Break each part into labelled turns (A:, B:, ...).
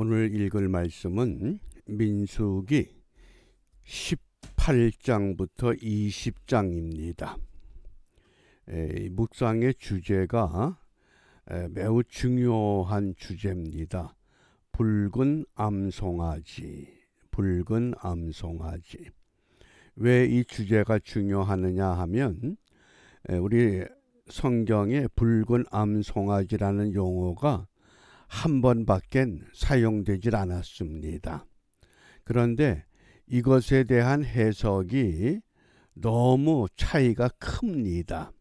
A: 오늘 읽을 말씀은 민수기 18장부터 20장입니다. 묵상의 주제가 매우 중요한 주제입니다. 붉은 암송아지, 붉은 암송아지. 왜 이 주제가 중요하느냐 하면 우리 성경에 붉은 암송아지라는 용어가 한 번밖에 사용되질 않았습니다. 그런데 이것에 대한 해석이 너무 차이가 큽니다.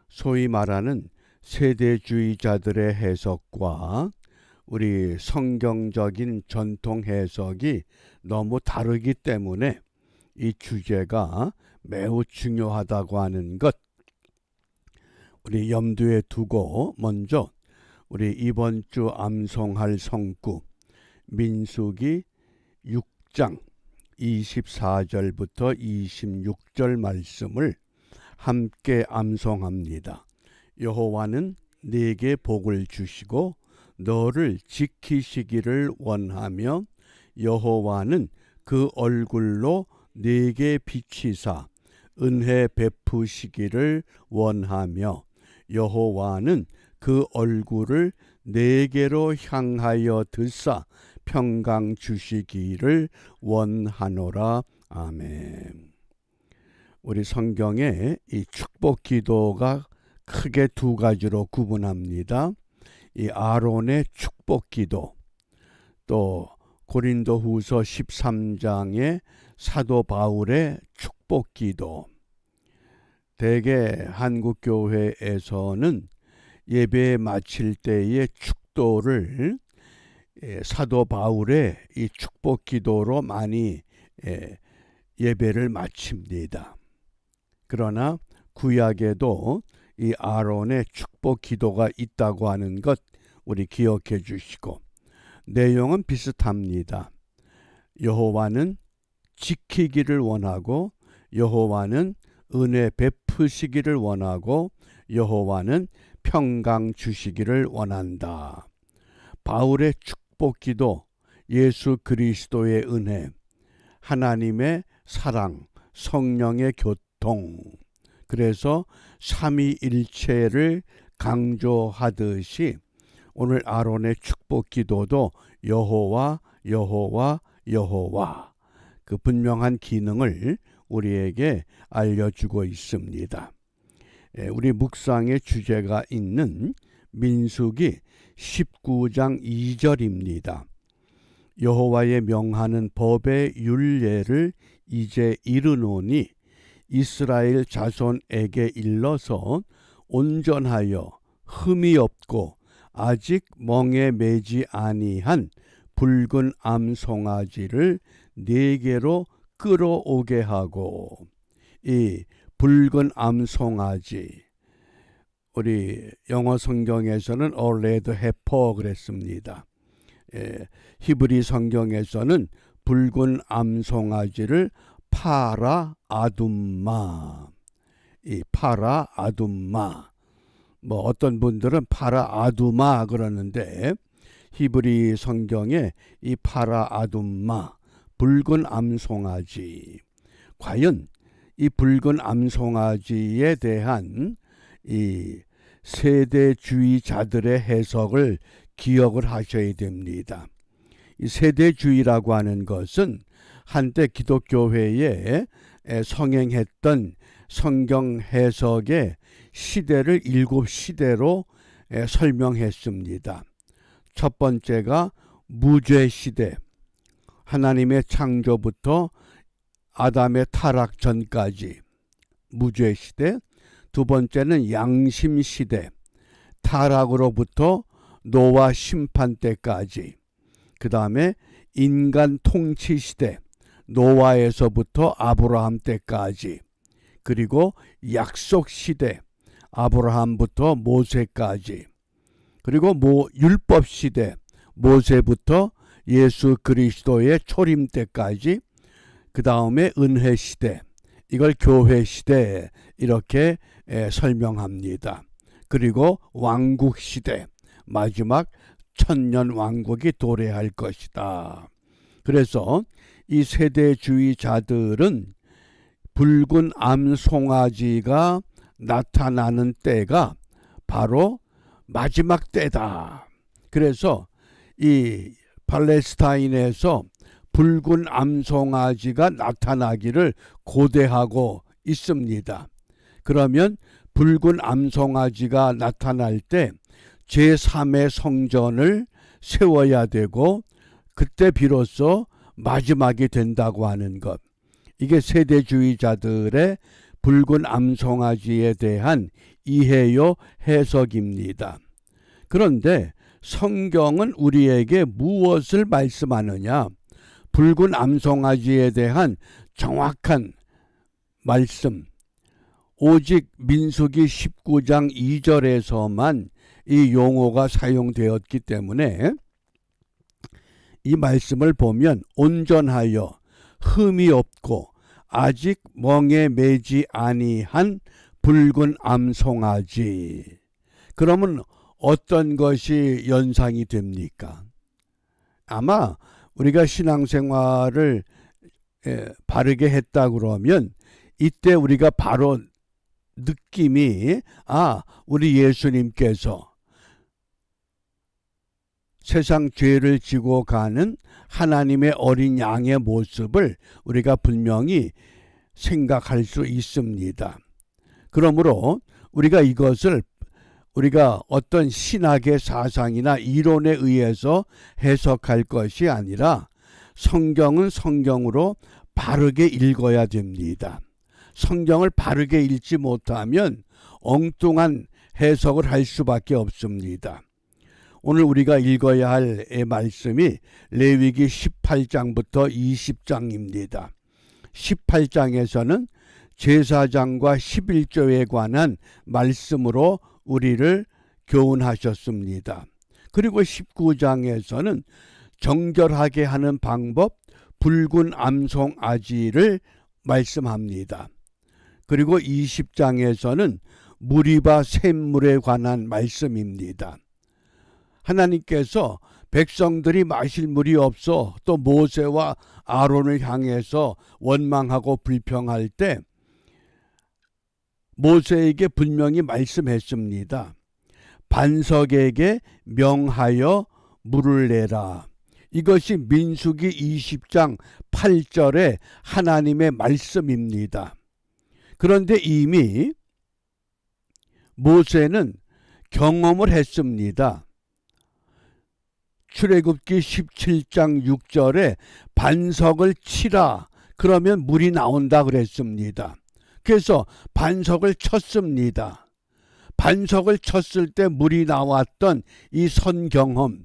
A: 소위 말하는 세대주의자들의 해석과 우리 성경적인 전통 해석이 너무 다르기 때문에 이 주제가 매우 중요하다고 하는 것, 우리 염두에 두고 먼저 우리 이번 주 암송할 성구 민수기 6장 24절부터 26절 말씀을 함께 암송합니다. 여호와는 네게 복을 주시고 너를 지키시기를 원하며 여호와는 그 얼굴로 네게 비치사 은혜 베푸시기를 원하며 여호와는 그 얼굴을 네게로 향하여 드사 평강 주시기를 원하노라. 아멘. 우리 성경에 이 축복 기도가 크게 두 가지로 구분합니다. 이 아론의 축복 기도, 또 고린도후서 13장의 사도 바울의 축복 기도. 대개 한국 교회에서는 예배 마칠 때의 축도를 사도 바울의 이 축복 기도로 많이 예배를 마칩니다. 그러나 구약에도 이 아론의 축복 기도가 있다고 하는 것 우리 기억해 주시고, 내용은 비슷합니다. 여호와는 지키기를 원하고 여호와는 은혜 베푸시기를 원하고 여호와는 평강 주시기를 원한다. 바울의 축복기도, 예수 그리스도의 은혜, 하나님의 사랑, 성령의 교통, 그래서 삼위일체를 강조하듯이 오늘 아론의 축복기도도 여호와 여호와 여호와, 그 분명한 기능을 우리에게 알려주고 있습니다. 우리 묵상의 주제가 있는 민수기 19장 2절입니다. 여호와의 명하는 법의 율례를 이제 이르노니 이스라엘 자손에게 일러서 온전하여 흠이 없고 아직 멍에 매지 아니한 붉은 암송아지를 네게로 끌어오게 하고. 이 붉은 암송아지, 우리 영어 성경에서는 A red heifer 그랬습니다. 히브리 성경에서는 붉은 암송아지를 파라 아둠마, 이 파라 아둠마, 어떤 분들은 파라 아두마 그러는데 히브리 성경에 이 파라 아둠마, 붉은 암송아지, 과연 이 붉은 암송아지에 대한 이 세대주의자들의 해석을 기억을 하셔야 됩니다. 이 세대주의라고 하는 것은 한때 기독교회에 성행했던 성경 해석의 시대를 7시대로 설명했습니다. 첫 번째가 무죄 시대, 하나님의 창조부터 아담의 타락 전까지 무죄 시대. 두 번째는 양심 시대, 타락으로부터 노아 심판 때까지. 그 다음에 인간 통치 시대, 노아에서부터 아브라함 때까지. 그리고 약속 시대, 아브라함부터 모세까지. 그리고 율법 시대, 모세부터 예수 그리스도의 초림 때까지. 그 다음에 은혜 시대, 이걸 교회 시대 이렇게 설명합니다. 그리고 왕국 시대, 마지막 천년 왕국이 도래할 것이다. 그래서 이 세대주의자들은 붉은 암송아지가 나타나는 때가 바로 마지막 때다. 그래서 이 팔레스타인에서 붉은 암송아지가 나타나기를 고대하고 있습니다. 그러면 붉은 암송아지가 나타날 때 제3의 성전을 세워야 되고 그때 비로소 마지막이 된다고 하는 것. 이게 세대주의자들의 붉은 암송아지에 대한 이해요 해석입니다. 그런데 성경은 우리에게 무엇을 말씀하느냐? 붉은 암송아지에 대한 정확한 말씀, 오직 민수기 19장 2절에서만 이 용어가 사용되었기 때문에 이 말씀을 보면 온전하여 흠이 없고 아직 멍에 매지 아니한 붉은 암송아지. 그러면 어떤 것이 연상이 됩니까? 아마 우리가 신앙생활을 바르게 했다 그러면 이때 우리가 바로 느낌이 우리 예수님께서 세상 죄를 지고 가는 하나님의 어린 양의 모습을 우리가 분명히 생각할 수 있습니다. 그러므로 우리가 이것을 우리가 어떤 신학의 사상이나 이론에 의해서 해석할 것이 아니라 성경은 성경으로 바르게 읽어야 됩니다. 성경을 바르게 읽지 못하면 엉뚱한 해석을 할 수밖에 없습니다. 오늘 우리가 읽어야 할 말씀이 레위기 18장부터 20장입니다. 18장에서는 제사장과 11조에 관한 말씀으로 우리를 교훈하셨습니다. 그리고 19장에서는 정결하게 하는 방법, 붉은 암송아지를 말씀합니다. 그리고 20장에서는 무리바 샘물에 관한 말씀입니다. 하나님께서 백성들이 마실 물이 없어 또 모세와 아론을 향해서 원망하고 불평할 때 모세에게 분명히 말씀했습니다. 반석에게 명하여 물을 내라. 이것이 민수기 20장 8절의 하나님의 말씀입니다. 그런데 이미 모세는 경험을 했습니다. 출애굽기 17장 6절에 반석을 치라. 그러면 물이 나온다 그랬습니다. 그래서 반석을 쳤습니다. 반석을 쳤을 때 물이 나왔던 이 선경험,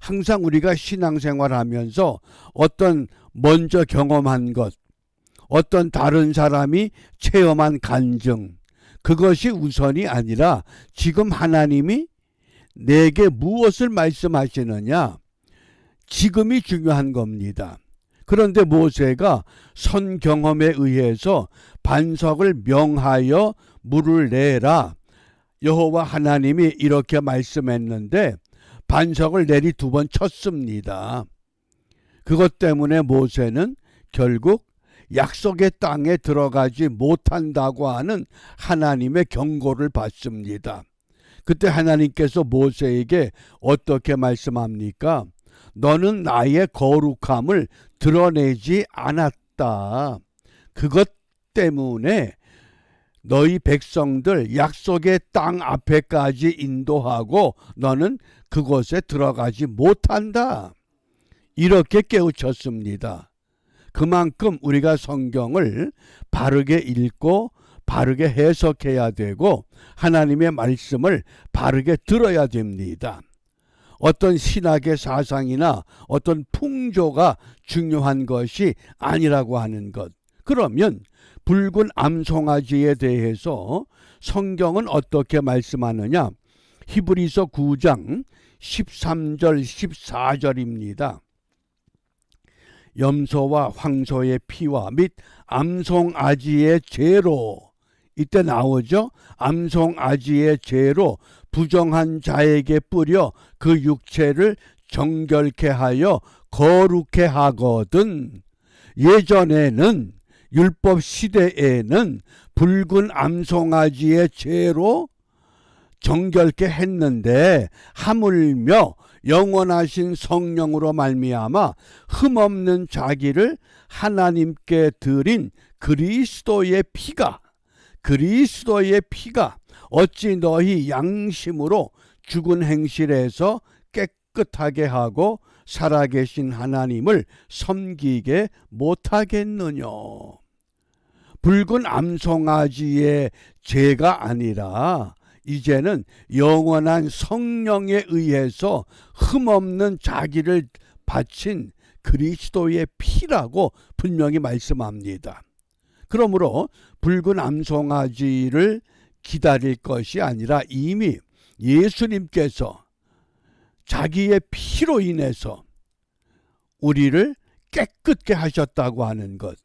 A: 항상 우리가 신앙생활하면서 어떤 먼저 경험한 것, 어떤 다른 사람이 체험한 간증, 그것이 우선이 아니라 지금 하나님이 내게 무엇을 말씀하시느냐, 지금이 중요한 겁니다. 그런데 모세가 선경험에 의해서 반석을 명하여 물을 내라. 여호와 하나님이 이렇게 말씀했는데 반석을 내리 2번 쳤습니다. 그것 때문에 모세는 결국 약속의 땅에 들어가지 못한다고 하는 하나님의 경고를 받습니다. 그때 하나님께서 모세에게 어떻게 말씀합니까? 너는 나의 거룩함을 드러내지 않았다. 그것 때문에 너희 백성들 약속의 땅 앞에까지 인도하고 너는 그곳에 들어가지 못한다. 이렇게 깨우쳤습니다. 그만큼 우리가 성경을 바르게 읽고 바르게 해석해야 되고 하나님의 말씀을 바르게 들어야 됩니다. 어떤 신학의 사상이나 어떤 풍조가 중요한 것이 아니라고 하는 것. 그러면 붉은 암송아지에 대해서 성경은 어떻게 말씀하느냐? 히브리서 9장 13절 14절입니다. 염소와 황소의 피와 및 암송아지의 죄로, 이때 나오죠. 암송아지의 죄로 부정한 자에게 뿌려 그 육체를 정결케 하여 거룩해 하거든. 예전에는 율법 시대에는 붉은 암송아지의 죄로 정결케 했는데 하물며 영원하신 성령으로 말미암아 흠없는 자기를 하나님께 드린 그리스도의 피가 어찌 너희 양심으로 죽은 행실에서 깨끗하게 하고 살아계신 하나님을 섬기게 못하겠느냐. 붉은 암송아지의 죄가 아니라 이제는 영원한 성령에 의해서 흠없는 자기를 바친 그리스도의 피라고 분명히 말씀합니다. 그러므로 붉은 암송아지를 기다릴 것이 아니라 이미 예수님께서 자기의 피로 인해서 우리를 깨끗게 하셨다고 하는 것.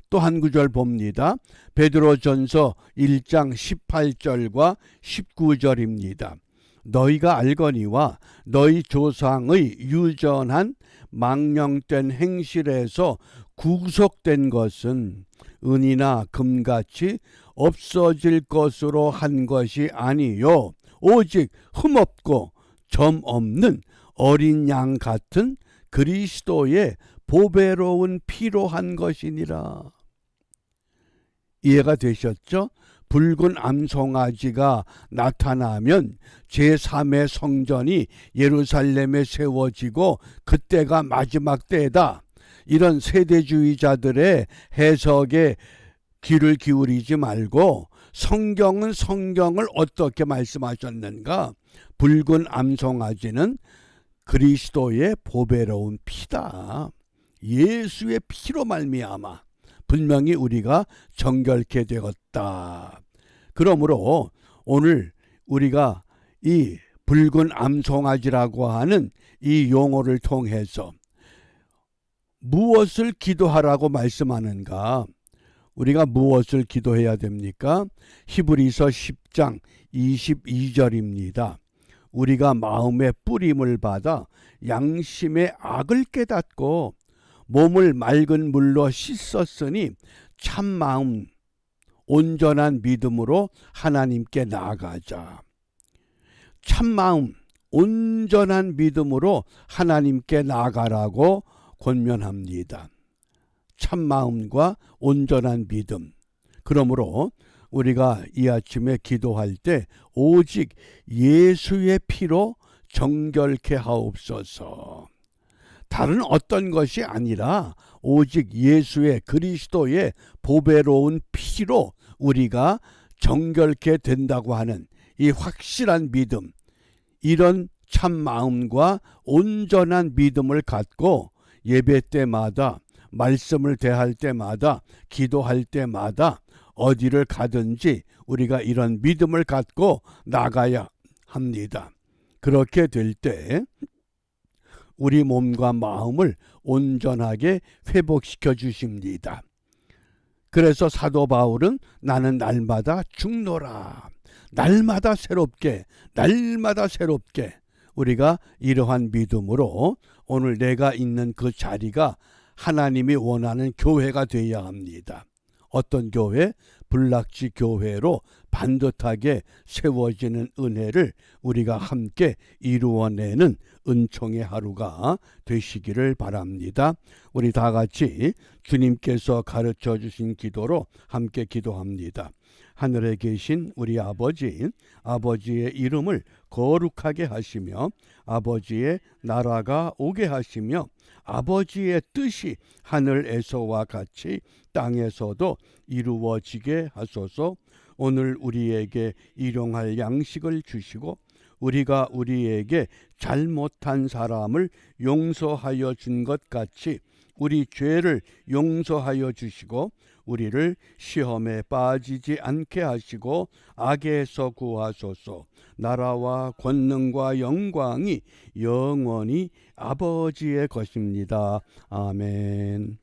A: 또 한 구절 봅니다. 베드로전서 1장 18절과 19절입니다. 너희가 알거니와 너희 조상의 유전한 망령된 행실에서 구속된 것은 은이나 금같이 없어질 것으로 한 것이 아니요 오직 흠없고 점 없는 어린 양 같은 그리스도의 보배로운 피로 한 것이니라. 이해가 되셨죠? 붉은 암송아지가 나타나면 제3의 성전이 예루살렘에 세워지고 그때가 마지막 때다. 이런 세대주의자들의 해석에 귀를 기울이지 말고 성경은 성경을 어떻게 말씀하셨는가? 붉은 암송아지는 그리스도의 보배로운 피다. 예수의 피로 말미암아 분명히 우리가 정결케 되었다. 그러므로 오늘 우리가 이 붉은 암송아지라고 하는 이 용어를 통해서 무엇을 기도하라고 말씀하는가? 우리가 무엇을 기도해야 됩니까? 히브리서 10장 22절입니다. 우리가 마음의 뿌림을 받아 양심의 악을 깨닫고 몸을 맑은 물로 씻었으니 참마음 온전한 믿음으로 하나님께 나아가자. 참마음 온전한 믿음으로 하나님께 나아가라고 권면합니다. 참마음과 온전한 믿음. 그러므로 우리가 이 아침에 기도할 때 오직 예수의 피로 정결케 하옵소서. 다른 어떤 것이 아니라 오직 예수의 그리스도의 보배로운 피로 우리가 정결케 된다고 하는 이 확실한 믿음, 이런 참 마음과 온전한 믿음을 갖고 예배 때마다, 말씀을 대할 때마다, 기도할 때마다 어디를 가든지 우리가 이런 믿음을 갖고 나가야 합니다. 그렇게 될 때 우리 몸과 마음을 온전하게 회복시켜 주십니다. 그래서 사도 바울은 나는 날마다 죽노라. 날마다 새롭게 우리가 이러한 믿음으로 오늘 내가 있는 그 자리가 하나님이 원하는 교회가 되어야 합니다. 어떤 교회? 불락지 교회로 반듯하게 세워지는 은혜를 우리가 함께 이루어내는 은총의 하루가 되시기를 바랍니다. 우리 다 같이 주님께서 가르쳐 주신 기도로 함께 기도합니다. 하늘에 계신 우리 아버지, 아버지의 이름을 거룩하게 하시며 아버지의 나라가 오게 하시며 아버지의 뜻이 하늘에서와 같이 땅에서도 이루어지게 하소서. 오늘 우리에게 일용할 양식을 주시고 우리가 우리에게 잘못한 사람을 용서하여 준 것 같이 우리 죄를 용서하여 주시고 우리를 시험에 빠지지 않게 하시고 악에서 구하소서. 나라와 권능과 영광이 영원히 아버지의 것입니다. 아멘.